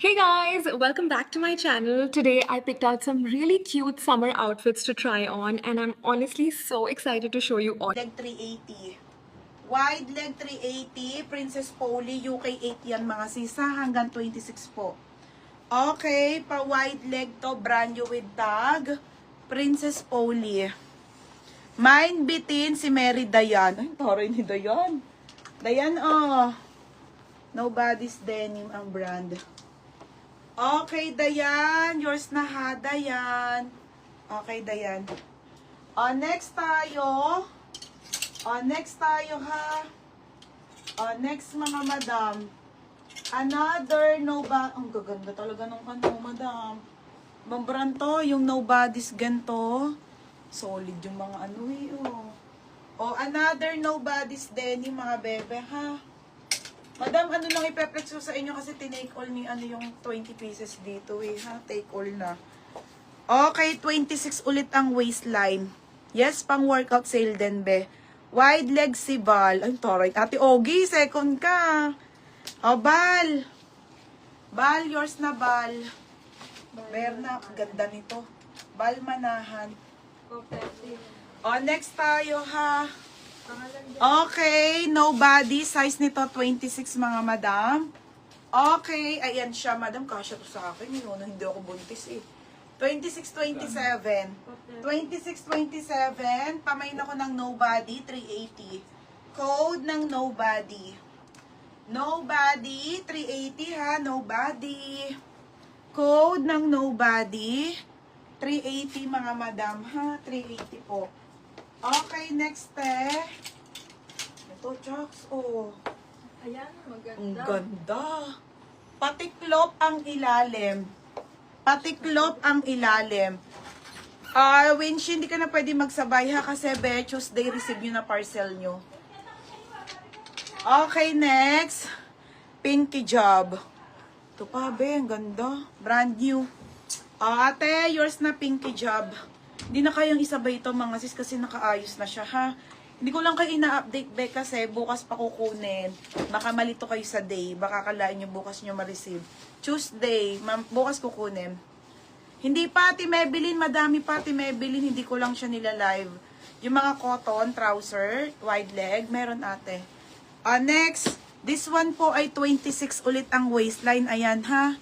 Hey guys, welcome back to my channel. Today I picked out some really cute summer outfits to try on and I'm honestly so excited to show you all. Leg 380. Wide leg 380. Princess Polly. UK 8 yan mga sisa. Hanggang 26 po. Okay. Pa wide leg to. Brand new with tag. Princess Polly. Mind bitin si Mary Dayan. Ay, taray ni Dayan. Dayan, oh. Nobody's Denim ang brand. Okay, Dayan. Yours na ha, Dayan. Okay, Dayan. Next tayo. Next tayo ha. Next mga madam. Another nobody. Ang gaganda talaga nung madam. Mambrand to, yung nobody's ganto. Solid yung mga another nobody's denim mga bebe ha. Madam, lang ipeplex ko sa inyo kasi tinake all ni yung 20 pieces dito ha. Take all na. Okay, 26 ulit ang waistline. Yes, pang workout sale din, be. Wide leg si Bal. Ay, taray. Ate Ogie, second ka. Bal. Bal, yours na, Bal. Berna, ganda nito. Bal Manahan. Next tayo, ha. Okay, nobody. Size nito, 26, mga madam. Okay, ayan siya, madam. Kasya to sa akin. Hindi ako buntis, eh. 26-27. 26-27. Pamain ako ng nobody. 380. Code ng nobody. Nobody. 380 ha. Nobody. Code ng nobody. 380 mga madam ha. 380 po. Okay, next ito, Chucks. Oh. Ayan, maganda. Ang ganda. Patiklop ang ilalim. Patiklop ang ilalim. Winch, hindi ka na pwede magsabay ha kasi Tuesday receive nyo na parcel nyo. Okay, next. Pinky job. Ito pa, be. Ang ganda. Brand new. Ate, yours na pinky job. Hindi na kayang isabay ito mga sis kasi nakaayos na siya ha. Hindi ko lang kayo ina-update be kasi bukas pa kukunin. Baka malito kayo sa day. Baka kalain nyo bukas nyo ma-receive. Tuesday, bukas kukunin. Hindi pa, Ate Maybelline. Madami pa, Ate Maybelline. Hindi ko lang siya nila-live. Yung mga cotton, trouser, wide leg, meron ate. Next, this one po ay 26 ulit ang waistline. Ayan ha.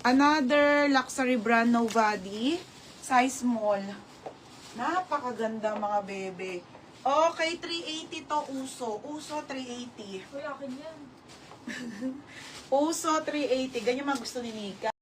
Another luxury brand, nobody. Size small. Napakaganda mga bebe. Okay, 380 to uso. Uso 380. Uy, akin yan. Uso 380. Ganyan mga gusto ni Nika.